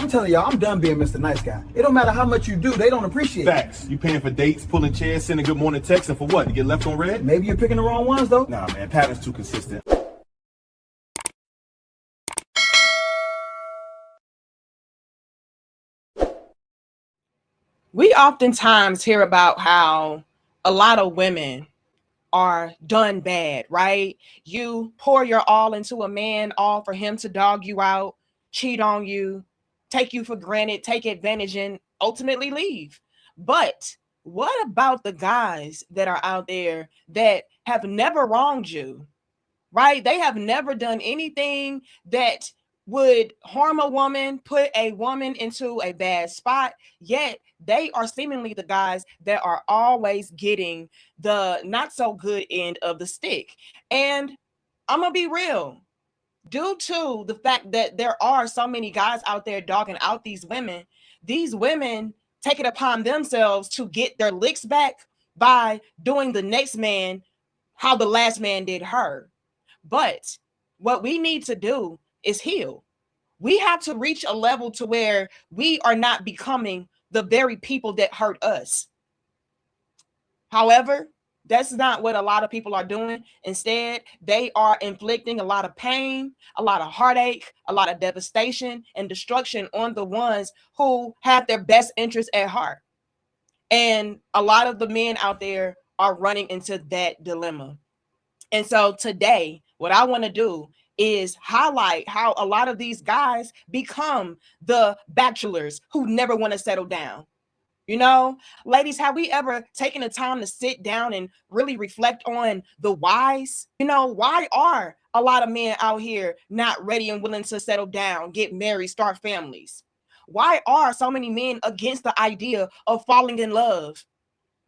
I'm telling y'all, I'm done being Mr. Nice Guy. It don't matter how much you do, they don't appreciate it. Facts. You paying for dates, pulling chairs, sending good morning texts, and for what? To get left on red? Maybe you're picking the wrong ones, though. Nah, man, pattern's too consistent. We oftentimes hear about how a lot of women are done bad, right? You pour your all into a man, all for him to dog you out, cheat on you, take you for granted, take advantage, and ultimately leave. But what about the guys that are out there that have never wronged you, right? They have never done anything that would harm a woman, put a woman into a bad spot, yet they are seemingly the guys that are always getting the not so good end of the stick. And I'm gonna be real, due to the fact that there are so many guys out there dogging out these women take it upon themselves to get their licks back by doing the next man how the last man did her. But what we need to do is heal. We have to reach a level to where we are not becoming the very people that hurt us. However, that's not what a lot of people are doing. Instead, they are inflicting a lot of pain, a lot of heartache, a lot of devastation and destruction on the ones who have their best interests at heart. And a lot of the men out there are running into that dilemma. And so today, what I want to do is highlight how a lot of these guys become the bachelors who never want to settle down. You know, ladies, have we ever taken the time to sit down and really reflect on the whys? You know, why are a lot of men out here not ready and willing to settle down, get married, start families? Why are so many men against the idea of falling in love?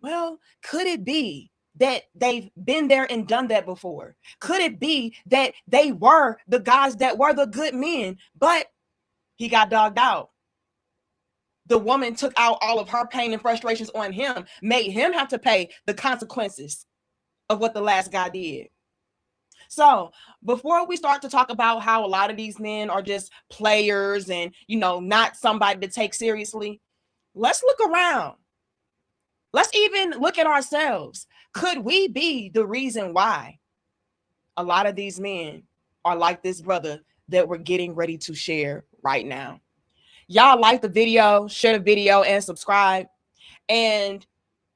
Well, could it be that they've been there and done that before? Could it be that they were the guys that were the good men, but he got dogged out? The woman took out all of her pain and frustrations on him, made him have to pay the consequences of what the last guy did. So before we start to talk about how a lot of these men are just players and, you know, not somebody to take seriously, let's look around. Let's even look at ourselves. Could we be the reason why a lot of these men are like this brother that we're getting ready to share right now? Y'all like the video, share the video, and subscribe. And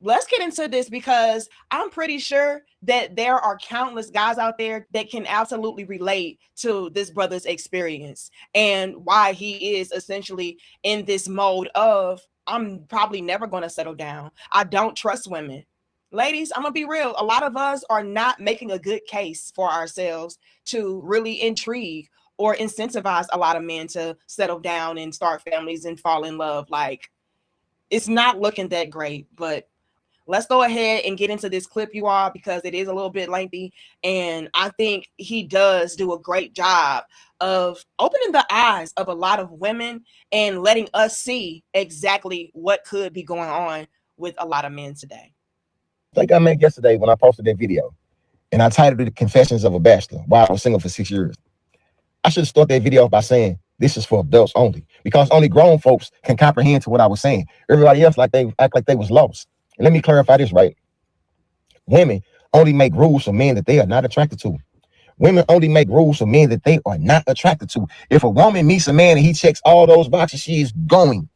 let's get into this, because I'm pretty sure that there are countless guys out there that can absolutely relate to this brother's experience and why he is essentially in this mode of, I'm probably never going to settle down. I don't trust women. Ladies, I'm going to be real. A lot of us are not making a good case for ourselves to really intrigue or incentivize a lot of men to settle down and start families and fall in love. Like, it's not looking that great. But let's go ahead and get into this clip, you all, because it is a little bit lengthy. And I think he does do a great job of opening the eyes of a lot of women and letting us see exactly what could be going on with a lot of men today. Like I made yesterday when I posted that video, and I titled it Confessions of a Bachelor while I was single for 6 years. I should start that video by saying this is for adults only, because only grown folks can comprehend to what I was saying. Everybody else act like they was lost. And let me clarify this, right? Women only make rules for men that they are not attracted to. Women only make rules for men that they are not attracted to. If a woman meets a man and he checks all those boxes, she is going.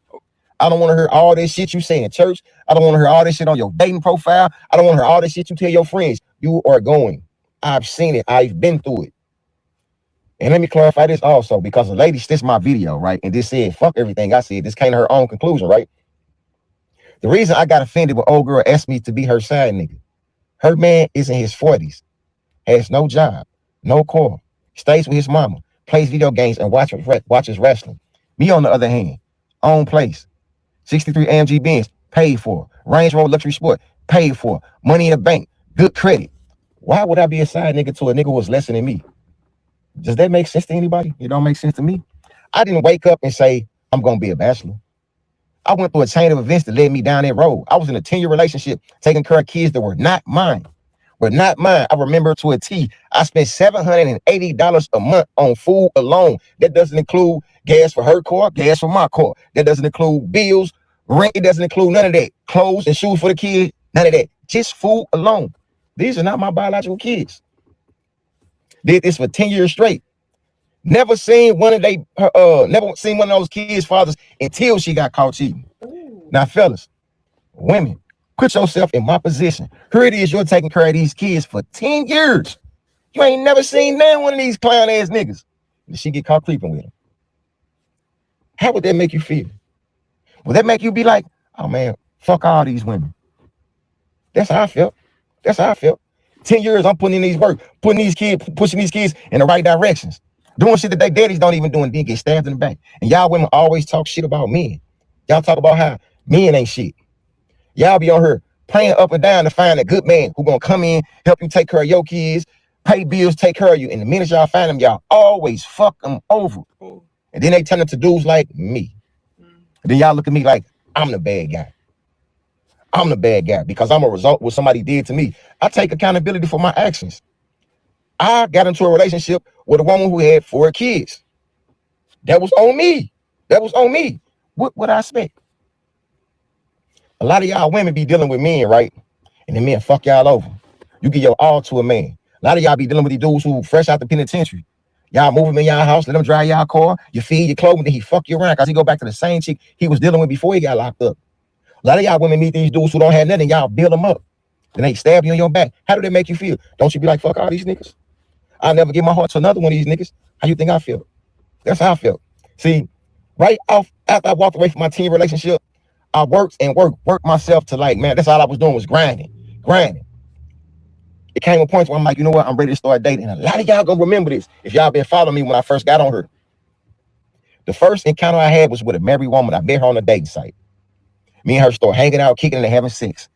I don't want to hear all this shit you say in church. I don't want to hear all this shit on your dating profile. I don't want to hear all this shit you tell your friends. You are going. I've seen it. I've been through it. And let me clarify this also, because the lady stitched my video, right? And this said, fuck everything I said. This came to her own conclusion, right? The reason I got offended when old girl asked me to be her side nigga. Her man is in his 40s, has no job, no car, stays with his mama, plays video games, and watches wrestling. Me, on the other hand, own place, 63 AMG Benz, paid for, Range Rover Luxury Sport, paid for, money in the bank, good credit. Why would I be a side nigga to a nigga who was less than me? Does that make sense to anybody? It don't make sense to me. I didn't wake up and say, I'm going to be a bachelor. I went through a chain of events that led me down that road. I was in a 10-year relationship, taking care of kids that were not mine. but not mine. I remember to a T. I spent $780 a month on food alone. That doesn't include gas for her car, gas for my car. That doesn't include bills, rent. It doesn't include none of that. Clothes and shoes for the kids, none of that. Just food alone. These are not my biological kids. Did this for 10 years straight. Never seen one of those kids' fathers until she got caught cheating. Now, fellas, women, put yourself in my position. Here it is, you're taking care of these kids for 10 years. You ain't never seen none one of these clown ass niggas. And she get caught creeping with him. How would that make you feel? Would that make you be like, oh man, fuck all these women? That's how I felt. That's how I felt. 10 years I'm putting in these work, pushing these kids in the right directions. Doing shit that their daddies don't even do and then get stabbed in the back. And y'all women always talk shit about men. Y'all talk about how men ain't shit. Y'all be on her praying up and down to find a good man who gonna come in, help you take care of your kids, pay bills, take care of you. And the minute y'all find them, y'all always fuck them over. And then they turn into dudes like me. And then y'all look at me like I'm the bad guy. I'm the bad guy because I'm a result of what somebody did to me. I take accountability for my actions. I got into a relationship with a woman who had 4 kids. That was on me. That was on me. What would I expect? A lot of y'all women be dealing with men, right? And the men fuck y'all over. You give your all to a man. A lot of y'all be dealing with these dudes who fresh out the penitentiary. Y'all move him in y'all house, let him drive y'all car, you feed your clothing, then he fuck you around because he go back to the same chick he was dealing with before he got locked up. A lot of y'all women meet these dudes who don't have nothing, y'all build them up. Then they stab you in your back. How do that make you feel? Don't you be like, fuck all these niggas? I'll never give my heart to another one of these niggas. How you think I feel? That's how I felt. See, right off after I walked away from my teen relationship, I worked myself to like, man, that's all I was doing was grinding. It came a point where I'm like, you know what? I'm ready to start dating. And a lot of y'all gonna remember this if y'all been following me when I first got on her. The first encounter I had was with a married woman. I met her on a dating site. Me and her started hanging out, kicking and having sex.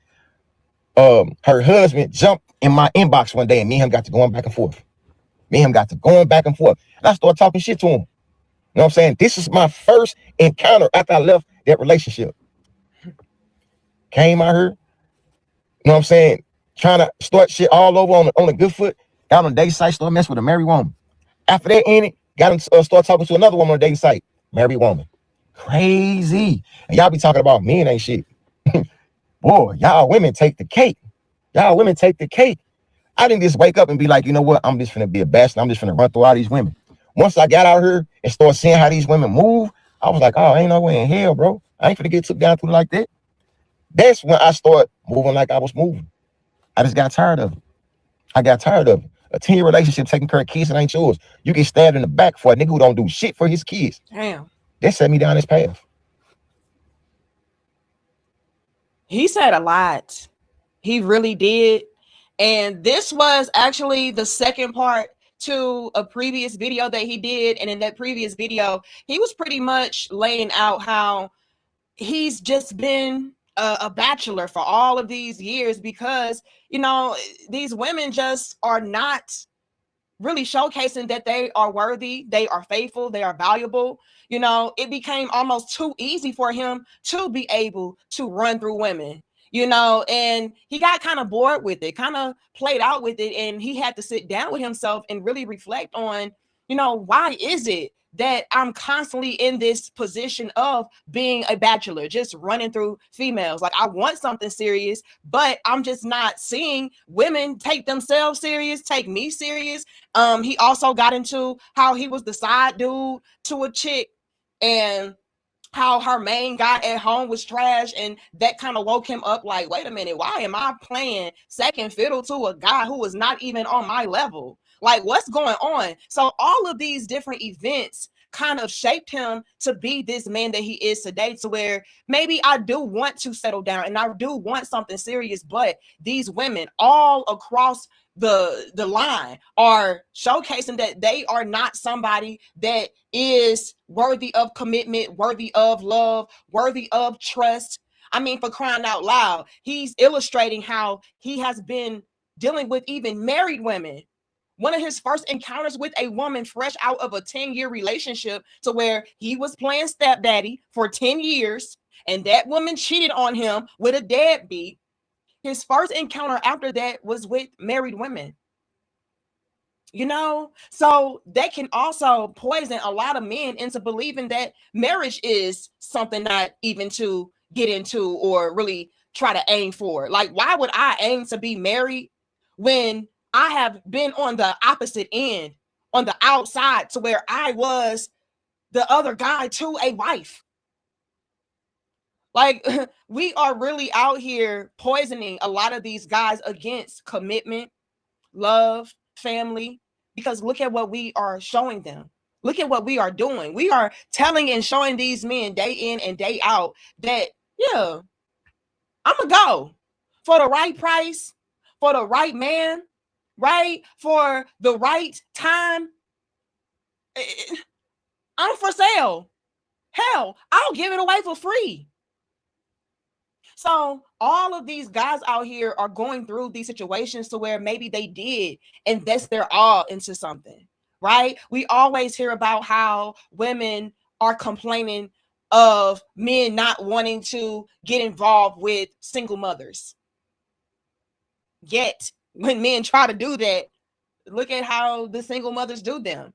Her husband jumped in my inbox one day and me and him got to going back and forth. And I started talking shit to him. You know what I'm saying? This is my first encounter after I left that relationship. Came out here, you know what I'm saying? Trying to start shit all over on a good foot. Got on a dating site, started messing with a married woman. After that ended, got him start talking to another woman on a dating site. Married woman. Crazy. And y'all be talking about men ain't shit. Boy, y'all women take the cake. I didn't just wake up and be like, you know what? I'm just finna be a bachelor. I'm just finna run through all these women. Once I got out here and started seeing how these women move, I was like, oh, ain't no way in hell, bro. I ain't finna get took down through like that. That's when I started moving like I was moving. I just got tired of it. A 10-year relationship taking care of kids that ain't yours. You get stabbed in the back for a nigga who don't do shit for his kids. Damn. That set me down this path. He said a lot. He really did. And this was actually the second part to a previous video that he did. And in that previous video, he was pretty much laying out how he's just been a bachelor for all of these years because, you know, these women just are not really showcasing that they are worthy, they are faithful, they are valuable. You know, it became almost too easy for him to be able to run through women, you know, and he got kind of bored with it, kind of played out with it. And he had to sit down with himself and really reflect on, you know, why is it that I'm constantly in this position of being a bachelor, just running through females? Like, I want something serious, but I'm just not seeing women take themselves serious, take me serious. He also got into how he was the side dude to a chick and how her main guy at home was trash, and that kind of woke him up like, wait a minute, why am I playing second fiddle to a guy who is not even on my level? Like, what's going on? So all of these different events kind of shaped him to be this man that he is today, to where maybe I do want to settle down and I do want something serious, but these women all across the line are showcasing that they are not somebody that is worthy of commitment, worthy of love, worthy of trust. I mean, for crying out loud, he's illustrating how he has been dealing with even married women. One of his first encounters with a woman fresh out of a 10-year relationship, to where he was playing stepdaddy for 10 years and that woman cheated on him with a deadbeat. His first encounter after that was with married women. You know, so that can also poison a lot of men into believing that marriage is something not even to get into or really try to aim for. Like, why would I aim to be married when I have been on the opposite end, on the outside, to where I was the other guy to a wife? Like, we are really out here poisoning a lot of these guys against commitment, love, family, because look at what we are showing them. Look at what we are doing. We are telling and showing these men day in and day out that, yeah, I'm going to go for the right price, for the right man, right? For the right time. I'm for sale. Hell, I'll give it away for free. So all of these guys out here are going through these situations to where maybe they did invest their all into something, right? We always hear about how women are complaining of men not wanting to get involved with single mothers. Yet, when men try to do that, look at how the single mothers do them.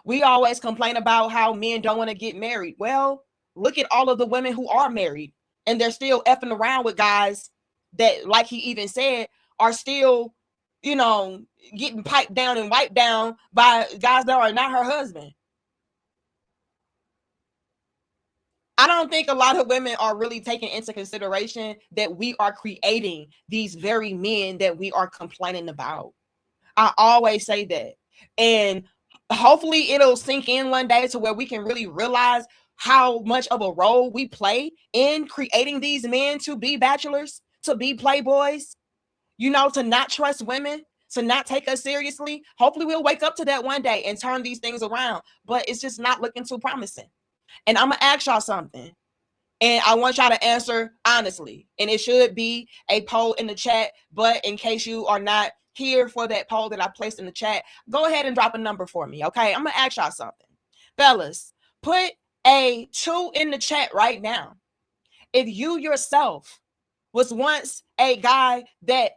We always complain about how men don't want to get married. Well, look at all of the women who are married and they're still effing around with guys that, like he even said, are still, you know, getting piped down and wiped down by guys that are not her husband. I don't think a lot of women are really taking into consideration that we are creating these very men that we are complaining about. I always say that. And hopefully it'll sink in one day to where we can really realize how much of a role we play in creating these men to be bachelors, to be playboys, you know, to not trust women, to not take us seriously. Hopefully we'll wake up to that one day and turn these things around, but it's just not looking too promising. And I'm going to ask y'all something, and I want y'all to answer honestly, and it should be a poll in the chat, but in case you are not here for that poll that I placed in the chat, go ahead and drop a number for me, okay? I'm going to ask y'all something. Fellas, put a 2 in the chat right now. If you yourself was once a guy that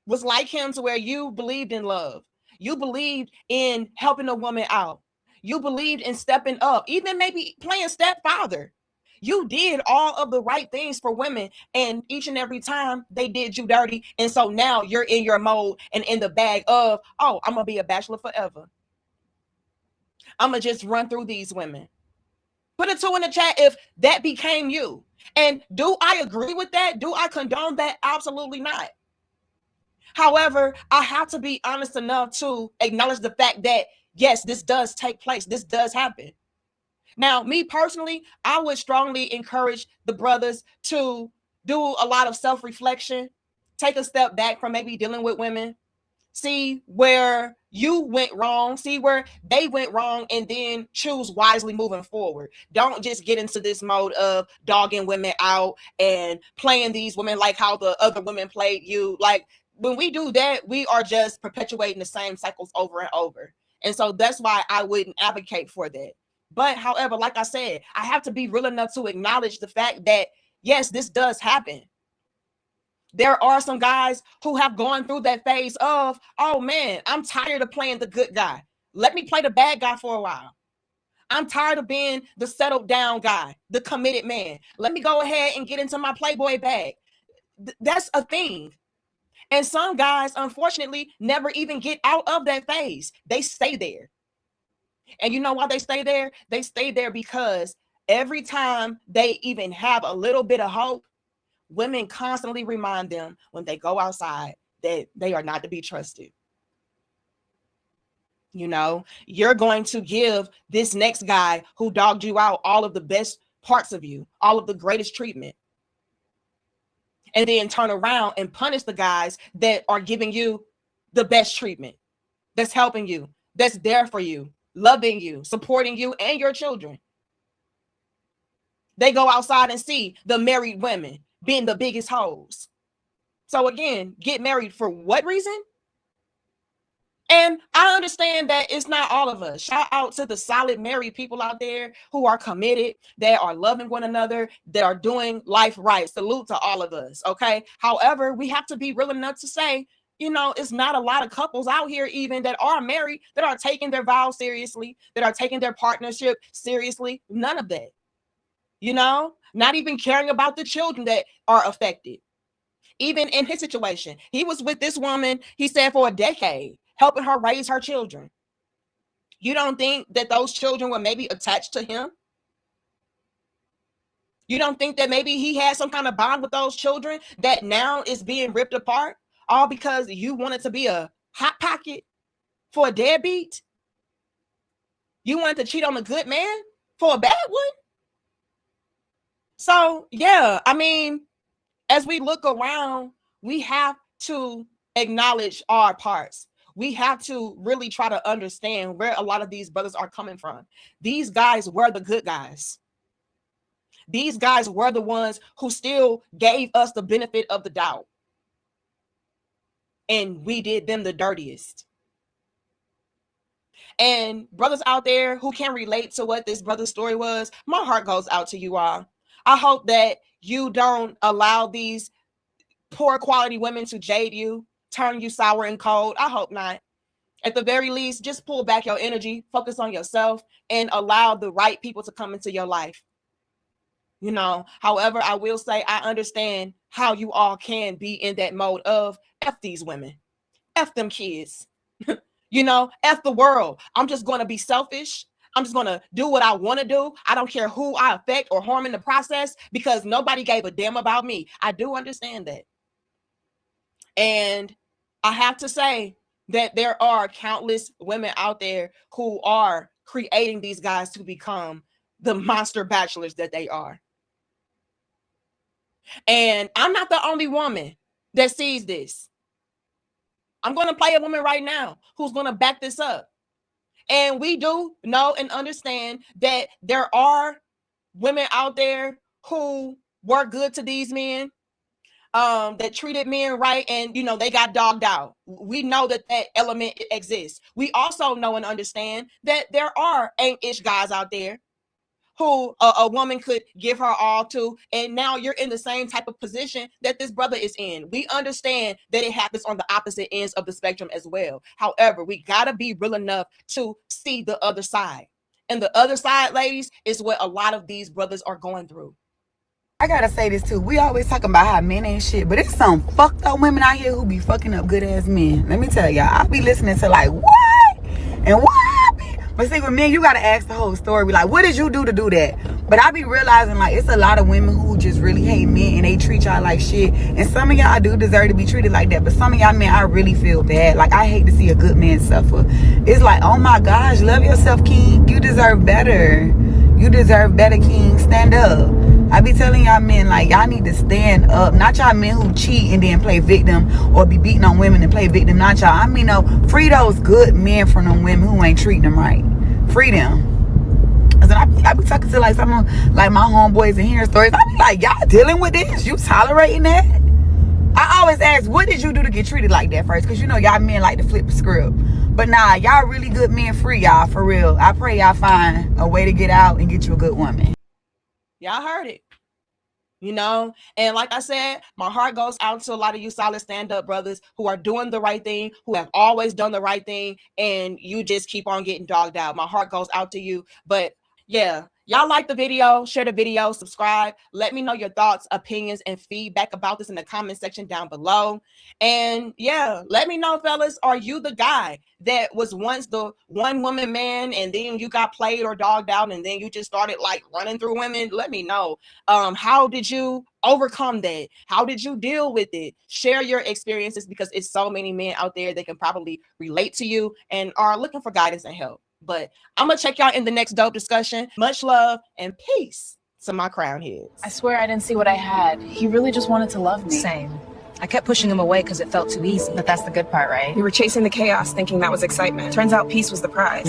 was like him, to where you believed in love, you believed in helping a woman out, you believed in stepping up, even maybe playing stepfather, you did all of the right things for women, and each and every time they did you dirty. And so now you're in your mode and in the bag of, oh, I'm going to be a bachelor forever. I'm going to just run through these women. Put a 2 in the chat if that became you. And do I agree with that? Do I condone that? Absolutely not. However, I have to be honest enough to acknowledge the fact that, yes, this does take place. This does happen. Now, me personally, I would strongly encourage the brothers to do a lot of self-reflection, take a step back from maybe dealing with women, see where you went wrong, see where they went wrong, and then choose wisely moving forward. Don't just get into this mode of dogging women out and playing these women like how the other women played you. Like, when we do that, we are just perpetuating the same cycles over and over. And so that's why I wouldn't advocate for that. But however, like I said, I have to be real enough to acknowledge the fact that, yes, this does happen. There are some guys who have gone through that phase of, oh man, I'm tired of playing the good guy. Let me play the bad guy for a while. I'm tired of being the settled down guy, the committed man. Let me go ahead and get into my Playboy bag. That's a thing. And some guys, unfortunately, never even get out of that phase. They stay there. And you know why they stay there? They stay there because every time they even have a little bit of hope, women constantly remind them when they go outside that they are not to be trusted. You know, you're going to give this next guy who dogged you out all of the best parts of you, all of the greatest treatment, and then turn around and punish the guys that are giving you the best treatment, that's helping you, that's there for you, loving you, supporting you and your children. They go outside and see the married women being the biggest hoes. So again, get married for what reason? And I understand that it's not all of us. Shout out to the solid married people out there who are committed, that are loving one another, that are doing life right. Salute to all of us, okay? However, we have to be real enough to say, you know, it's not a lot of couples out here even that are married, that are taking their vows seriously, that are taking their partnership seriously. None of that, you know, not even caring about the children that are affected. Even in his situation, he was with this woman, he said, for a decade, helping her raise her children. You don't think that those children were maybe attached to him? You don't think that maybe he had some kind of bond with those children that now is being ripped apart, all because you wanted to be a hot pocket for a deadbeat? You wanted to cheat on a good man for a bad one? So, yeah, I mean, as we look around, we have to acknowledge our parts. We have to really try to understand where a lot of these brothers are coming from. These guys were the good guys. These guys were the ones who still gave us the benefit of the doubt. And we did them the dirtiest. And brothers out there who can relate to what this brother's story was, my heart goes out to you all. I hope that you don't allow these poor quality women to jade you, turn you sour and cold. I hope not. At the very least, just pull back your energy, focus on yourself, and allow the right people to come into your life. You know, however, I will say I understand how you all can be in that mode of F these women, F them kids, you know, F the world. I'm just going to be selfish. I'm just going to do what I want to do. I don't care who I affect or harm in the process because nobody gave a damn about me. I do understand that. And I have to say that there are countless women out there who are creating these guys to become the monster bachelors that they are. And I'm not the only woman that sees this. I'm going to play a woman right now who's going to back this up. And we do know and understand that there are women out there who were good to these men, that treated men right, and you know they got dogged out. We know that that element exists. We also know and understand that there are ain't-ish guys out there who a woman could give her all to, and now you're in the same type of position that this brother is in. We understand that it happens on the opposite ends of the spectrum as well. However, we gotta be real enough to see the other side. And the other side, ladies, is what a lot of these brothers are going through. I gotta say this too. We always talking about how men ain't shit, but it's some fucked up women out here who be fucking up good ass men. Let me tell y'all, I be listening to like, what? And what happened? But see, with men, you gotta ask the whole story. Be like, what did you do to do that? But I be realizing like it's a lot of women who just really hate men and they treat y'all like shit. And some of y'all do deserve to be treated like that. But some of y'all men, I really feel bad. Like I hate to see a good man suffer. It's like, oh my gosh, love yourself, king. You deserve better. You deserve better, king. Stand up. I be telling y'all men, like, y'all need to stand up. Not y'all men who cheat and then play victim or be beating on women and play victim. Not y'all. I mean, no, free those good men from them women who ain't treating them right. Free them. I be talking to like some of like my homeboys and hearing stories. I be like, y'all dealing with this? You tolerating that? I always ask, what did you do to get treated like that first? Because you know y'all men like to flip the script. But nah, y'all really good men. Free y'all, for real. I pray y'all find a way to get out and get you a good woman. Y'all heard it, you know? And like I said, my heart goes out to a lot of you solid stand-up brothers who are doing the right thing, who have always done the right thing, and you just keep on getting dogged out. My heart goes out to you. But yeah, y'all like the video, share the video, subscribe. Let me know your thoughts, opinions, and feedback about this in the comment section down below. And yeah, let me know, fellas, are you the guy that was once the one woman man and then you got played or dogged out and then you just started like running through women? Let me know. How did you overcome that? How did you deal with it? Share your experiences, because it's so many men out there that can probably relate to you and are looking for guidance and help. But I'm gonna check y'all in the next dope discussion. Much love and peace to my crown heads. I swear I didn't see what I had. He really just wanted to love me. Same. I kept pushing him away because it felt too easy. But that's the good part, right? We were chasing the chaos thinking that was excitement. Turns out peace was the prize.